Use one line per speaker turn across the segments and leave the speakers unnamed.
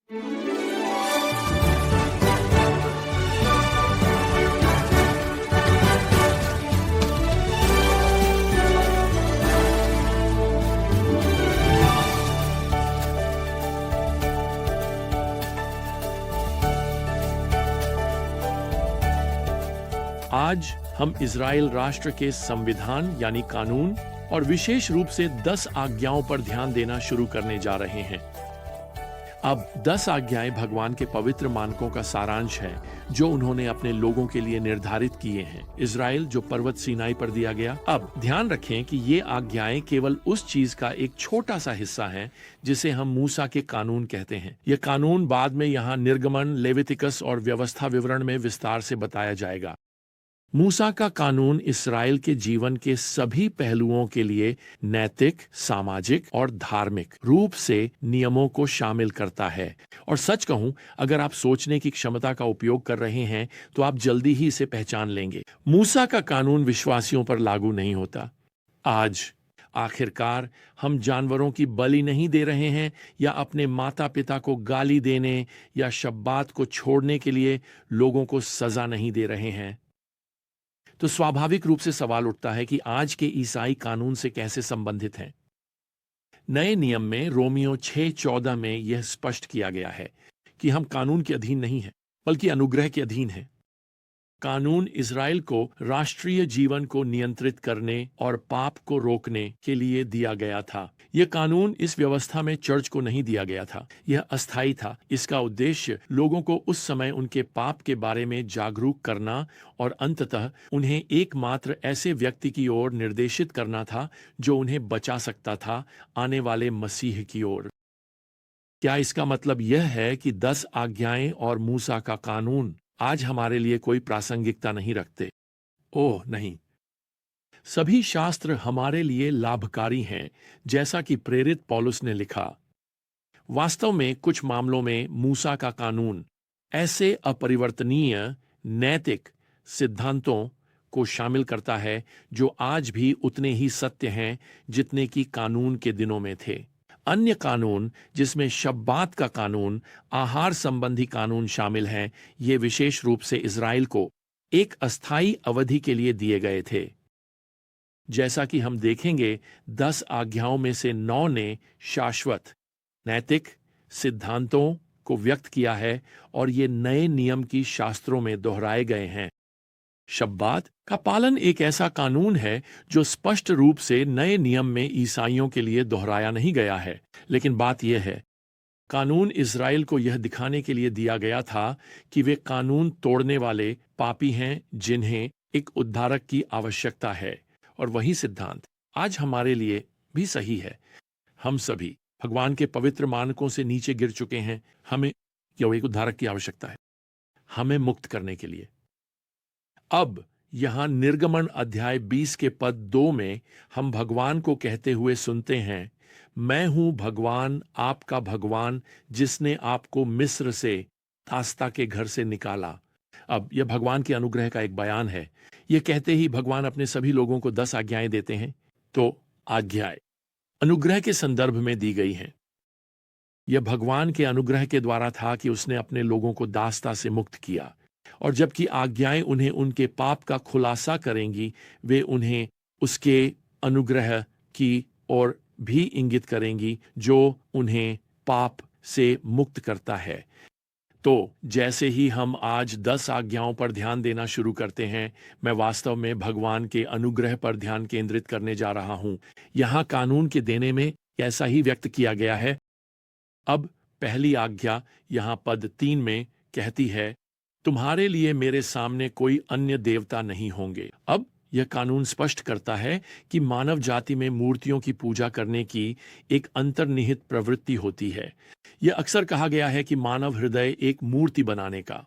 आज हम इज़राइल राष्ट्र के संविधान यानी कानून और विशेष रूप से 10 आज्ञाओं पर ध्यान देना शुरू करने जा रहे हैं। अब 10 आज्ञाएं भगवान के पवित्र मानकों का सारांश है जो उन्होंने अपने लोगों के लिए निर्धारित किए हैं। इज़राइल जो पर्वत सीनाई पर दिया गया। अब ध्यान रखें कि ये आज्ञाएं केवल उस चीज का एक छोटा सा हिस्सा है जिसे हम मूसा के कानून कहते हैं। ये कानून बाद में यहाँ निर्गमन, लेवितिकस और व्यवस्था विवरण में विस्तार से बताया जाएगा। मूसा का कानून इस्राएल के जीवन के सभी पहलुओं के लिए नैतिक, सामाजिक और धार्मिक रूप से नियमों को शामिल करता है। और सच कहूं, अगर आप सोचने की क्षमता का उपयोग कर रहे हैं तो आप जल्दी ही इसे पहचान लेंगे। मूसा का कानून विश्वासियों पर लागू नहीं होता। आज आखिरकार हम जानवरों की बलि नहीं दे रहे हैं या अपने माता पिता को गाली देने या शब्बात को छोड़ने के लिए लोगों को सजा नहीं दे रहे हैं। तो स्वाभाविक रूप से सवाल उठता है कि आज के ईसाई कानून से कैसे संबंधित हैं। नए नियम में रोमियो 6:14 में यह स्पष्ट किया गया है कि हम कानून के अधीन नहीं हैं, बल्कि अनुग्रह के अधीन हैं। कानून इज़राइल को राष्ट्रीय जीवन को नियंत्रित करने और पाप को रोकने के लिए दिया गया था। यह कानून इस व्यवस्था में चर्च को नहीं दिया गया था। यह अस्थायी था। इसका उद्देश्य लोगों को उस समय उनके पाप के बारे में जागरूक करना और अंततः उन्हें एकमात्र ऐसे व्यक्ति की ओर निर्देशित करना था जो उन्हें बचा सकता था, आने वाले मसीह की ओर। क्या इसका मतलब यह है कि 10 आज्ञाएं और मूसा का कानून आज हमारे लिए कोई प्रासंगिकता नहीं रखते? ओह नहीं, सभी शास्त्र हमारे लिए लाभकारी हैं, जैसा कि प्रेरित पौलुस ने लिखा। वास्तव में कुछ मामलों में मूसा का कानून ऐसे अपरिवर्तनीय नैतिक सिद्धांतों को शामिल करता है जो आज भी उतने ही सत्य हैं जितने कि कानून के दिनों में थे। अन्य कानून, जिसमें शब्बात का कानून, आहार संबंधी कानून शामिल हैं, ये विशेष रूप से इज़राइल को एक अस्थायी अवधि के लिए दिए गए थे। जैसा कि हम देखेंगे, 10 आज्ञाओं में से 9 ने शाश्वत नैतिक सिद्धांतों को व्यक्त किया है और ये नए नियम की शास्त्रों में दोहराए गए हैं। शब्बात का पालन एक ऐसा कानून है जो स्पष्ट रूप से नए नियम में ईसाइयों के लिए दोहराया नहीं गया है। लेकिन बात यह है, कानून इज़राइल को यह दिखाने के लिए दिया गया था कि वे कानून तोड़ने वाले पापी हैं जिन्हें एक उद्धारक की आवश्यकता है। और वही सिद्धांत आज हमारे लिए भी सही है। हम सभी भगवान के पवित्र मानकों से नीचे गिर चुके हैं। हमें क्यों एक उद्धारक की आवश्यकता है, हमें मुक्त करने के लिए। अब यहां निर्गमन अध्याय 20 के पद 2 में हम भगवान को कहते हुए सुनते हैं, मैं हूं भगवान, आपका भगवान, जिसने आपको मिस्र से, तास्ता के घर से निकाला। अब यह भगवान के अनुग्रह का एक बयान है। यह कहते ही भगवान अपने सभी लोगों को 10 आज्ञाएं देते हैं। तो आज्ञाएं अनुग्रह के संदर्भ में दी गई हैं। यह भगवान के अनुग्रह के द्वारा था कि उसने अपने लोगों को दासता से मुक्त किया। और जबकि आज्ञाएं उन्हें उनके पाप का खुलासा करेंगी, वे उन्हें उसके अनुग्रह की ओर भी इंगित करेंगी जो उन्हें पाप से मुक्त करता है। तो जैसे ही हम आज 10 आज्ञाओं पर ध्यान देना शुरू करते हैं, मैं वास्तव में भगवान के अनुग्रह पर ध्यान केंद्रित करने जा रहा हूं। यहां कानून के देने में ऐसा ही व्यक्त किया गया है। अब पहली आज्ञा यहां पद 3 में कहती है, तुम्हारे लिए मेरे सामने कोई अन्य देवता नहीं होंगे। अब यह कानून स्पष्ट करता है कि मानव जाति में मूर्तियों की पूजा करने की एक अंतर्निहित प्रवृत्ति होती है। यह अक्सर कहा गया है कि मानव हृदय एक मूर्ति बनाने का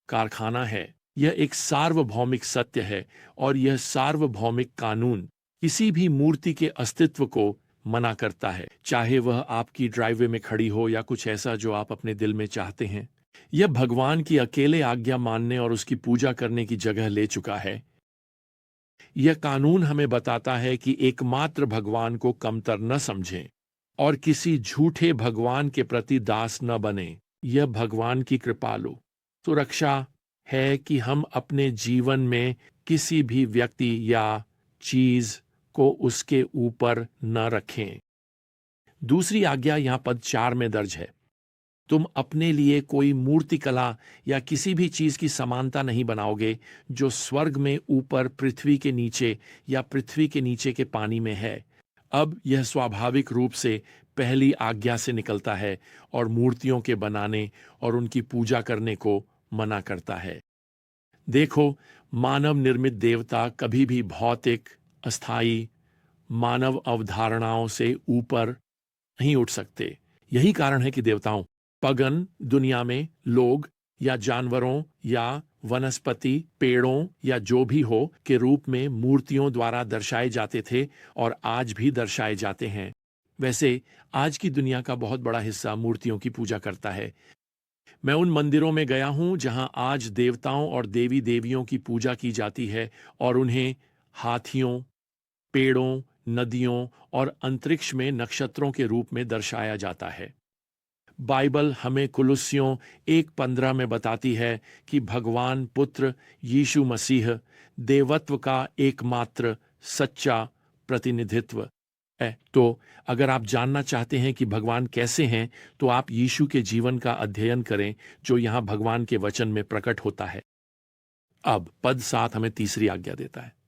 कारखाना है। यह एक सार्वभौमिक सत्य है और यह सार्वभौमिक कानून किसी भी मूर्ति के अस्तित्व को मना करता है, चाहे वह आपकी ड्राइववे में खड़ी हो या कुछ ऐसा जो आप अपने दिल में चाहते हैं। यह भगवान की अकेले आज्ञा मानने और उसकी पूजा करने की जगह ले चुका है। यह कानून हमें बताता है कि एकमात्र भगवान को कमतर न समझें और किसी झूठे भगवान के प्रति दास न बने। यह भगवान की कृपालु सुरक्षा है कि हम अपने जीवन में किसी भी व्यक्ति या चीज को उसके ऊपर न रखें। दूसरी आज्ञा यहां पद 4 में दर्ज है। तुम अपने लिए कोई मूर्तिकला या किसी भी चीज की समानता नहीं बनाओगे जो स्वर्ग में ऊपर, पृथ्वी के नीचे या पृथ्वी के नीचे के पानी में है। अब यह स्वाभाविक रूप से पहली आज्ञा से निकलता है और मूर्तियों के बनाने और उनकी पूजा करने को मना करता है। देखो, मानव निर्मित देवता कभी भी भौतिक, अस्थायी मानव अवधारणाओं से ऊपर नहीं उठ सकते। यही कारण है कि देवताओं पगन दुनिया में लोग या जानवरों या वनस्पति, पेड़ों या जो भी हो के रूप में मूर्तियों द्वारा दर्शाए जाते थे और आज भी दर्शाए जाते हैं। वैसे आज की दुनिया का बहुत बड़ा हिस्सा मूर्तियों की पूजा करता है। मैं उन मंदिरों में गया हूं जहां आज देवताओं और देवी देवियों की पूजा की जाती है और उन्हें हाथियों, पेड़ों, नदियों और अंतरिक्ष में नक्षत्रों के रूप में दर्शाया जाता है। बाइबल हमें कुलुस्सियों 1:15 में बताती है कि भगवान पुत्र यीशु मसीह देवत्व का एकमात्र सच्चा प्रतिनिधित्व है। तो अगर आप जानना चाहते हैं कि भगवान कैसे हैं, तो आप यीशु के जीवन का अध्ययन करें जो यहां भगवान के वचन में प्रकट होता है। अब पद 7 हमें तीसरी आज्ञा देता है।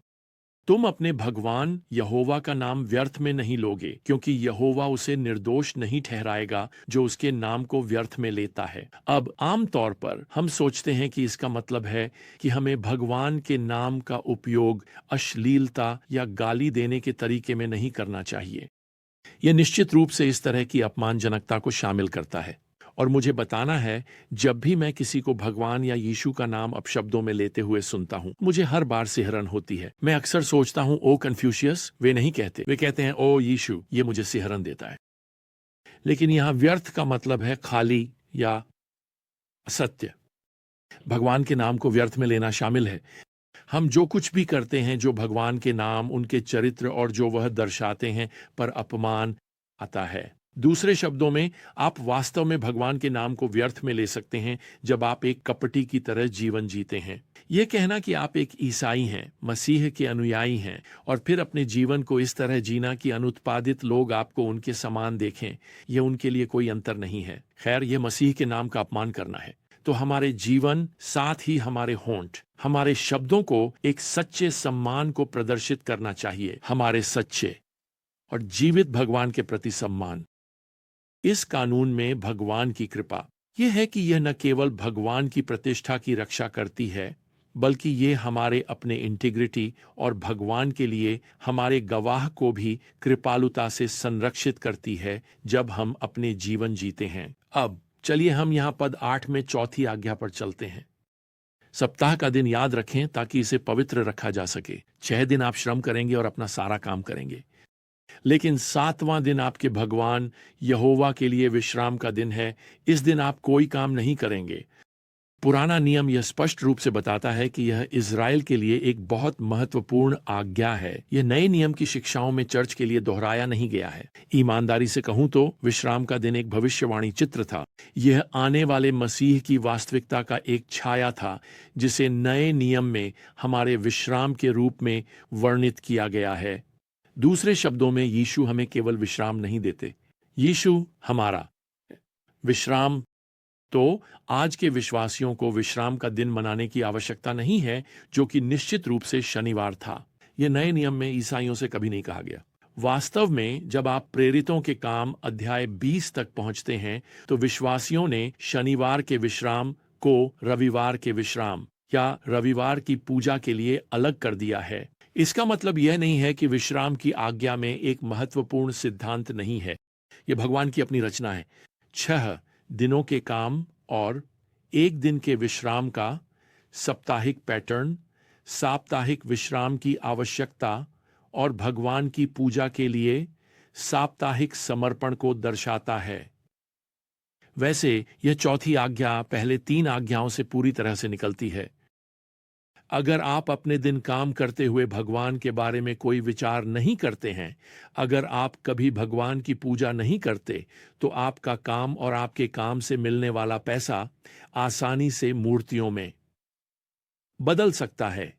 तुम अपने भगवान यहोवा का नाम व्यर्थ में नहीं लोगे, क्योंकि यहोवा उसे निर्दोष नहीं ठहराएगा जो उसके नाम को व्यर्थ में लेता है। अब आमतौर पर हम सोचते हैं कि इसका मतलब है कि हमें भगवान के नाम का उपयोग अश्लीलता या गाली देने के तरीके में नहीं करना चाहिए। यह निश्चित रूप से इस तरह की अपमानजनकता को शामिल करता है। और मुझे बताना है, जब भी मैं किसी को भगवान या यीशु का नाम अपशब्दों में लेते हुए सुनता हूं, मुझे हर बार सिहरन होती है। मैं अक्सर सोचता हूं, ओ कन्फ्यूशियस, वे नहीं कहते, वे कहते हैं ओ यीशु। ये मुझे सिहरन देता है। लेकिन यहां व्यर्थ का मतलब है खाली या असत्य। भगवान के नाम को व्यर्थ में लेना शामिल है। हम जो कुछ भी करते हैं जो भगवान के नाम, उनके चरित्र और जो वह दर्शाते हैं पर अपमान आता है। दूसरे शब्दों में, आप वास्तव में भगवान के नाम को व्यर्थ में ले सकते हैं जब आप एक कपटी की तरह जीवन जीते हैं। यह कहना कि आप एक ईसाई हैं, मसीह के अनुयायी हैं, और फिर अपने जीवन को इस तरह जीना कि अनुत्पादित लोग आपको उनके समान देखें, यह उनके लिए कोई अंतर नहीं है। खैर, यह मसीह के नाम का अपमान करना है। तो हमारे जीवन, साथ ही हमारे होंठ, हमारे शब्दों को एक सच्चे सम्मान को प्रदर्शित करना चाहिए। हमारे सच्चे और जीवित भगवान के प्रति सम्मान। इस कानून में भगवान की कृपा यह है कि यह न केवल भगवान की प्रतिष्ठा की रक्षा करती है, बल्कि ये हमारे अपने इंटीग्रिटी और भगवान के लिए हमारे गवाह को भी कृपालुता से संरक्षित करती है जब हम अपने जीवन जीते हैं। अब चलिए हम यहाँ पद 8 में चौथी आज्ञा पर चलते हैं। सप्ताह का दिन याद रखें ताकि इसे पवित्र रखा जा सके। 6 दिन आप श्रम करेंगे और अपना सारा काम करेंगे, लेकिन 7वां दिन आपके भगवान यहोवा के लिए विश्राम का दिन है। इस दिन आप कोई काम नहीं करेंगे। पुराना नियम यह स्पष्ट रूप से बताता है कि यह इज़राइल के लिए एक बहुत महत्वपूर्ण आज्ञा है। यह नए नियम की शिक्षाओं में चर्च के लिए दोहराया नहीं गया है। ईमानदारी से कहूं तो विश्राम का दिन एक भविष्यवाणी चित्र था। यह आने वाले मसीह की वास्तविकता का एक छाया था, जिसे नए नियम में हमारे विश्राम के रूप में वर्णित किया गया है। दूसरे शब्दों में, यीशु हमें केवल विश्राम नहीं देते, यीशु हमारा विश्राम। तो आज के विश्वासियों को विश्राम का दिन मनाने की आवश्यकता नहीं है, जो कि निश्चित रूप से शनिवार था। यह नए नियम में ईसाइयों से कभी नहीं कहा गया। वास्तव में जब आप प्रेरितों के काम अध्याय 20 तक पहुंचते हैं, तो विश्वासियों ने शनिवार के विश्राम को रविवार के विश्राम या रविवार की पूजा के लिए अलग कर दिया है। इसका मतलब यह नहीं है कि विश्राम की आज्ञा में एक महत्वपूर्ण सिद्धांत नहीं है। यह भगवान की अपनी रचना है। 6 दिनों के काम और 1 दिन के विश्राम का साप्ताहिक पैटर्न, साप्ताहिक विश्राम की आवश्यकता और भगवान की पूजा के लिए साप्ताहिक समर्पण को दर्शाता है। वैसे यह चौथी आज्ञा पहले 3 आज्ञाओं से पूरी तरह से निकलती है। अगर आप अपने दिन काम करते हुए भगवान के बारे में कोई विचार नहीं करते हैं, अगर आप कभी भगवान की पूजा नहीं करते, तो आपका काम और आपके काम से मिलने वाला पैसा आसानी से मूर्तियों में बदल सकता है।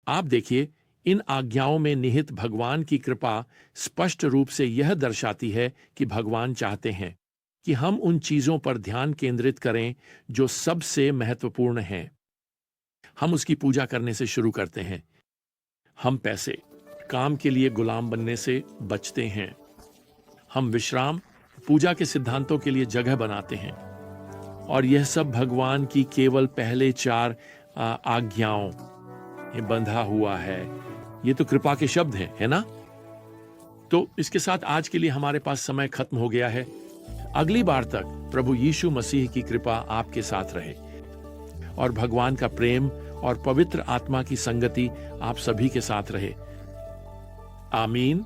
आप देखिए, इन आज्ञाओं में निहित भगवान की कृपा स्पष्ट रूप से यह दर्शाती है कि भगवान चाहते हैं कि हम उन चीजों पर ध्यान केंद्रित करें जो सबसे महत्वपूर्ण हैं। हम उसकी पूजा करने से शुरू करते हैं। हम पैसे, काम के लिए गुलाम बनने से बचते हैं। हम विश्राम, पूजा के सिद्धांतों के लिए जगह बनाते हैं। और यह सब भगवान की केवल पहले 4 आज्ञाओं में बंधा हुआ है। ये तो कृपा के शब्द हैं, है ना? तो इसके साथ आज के लिए हमारे पास समय खत्म हो गया है। अगली बार तक प्रभु यीशु मसीह की कृपा आपके साथ रहे और भगवान का प्रेम और पवित्र आत्मा की संगति आप सभी के साथ रहे। आमीन।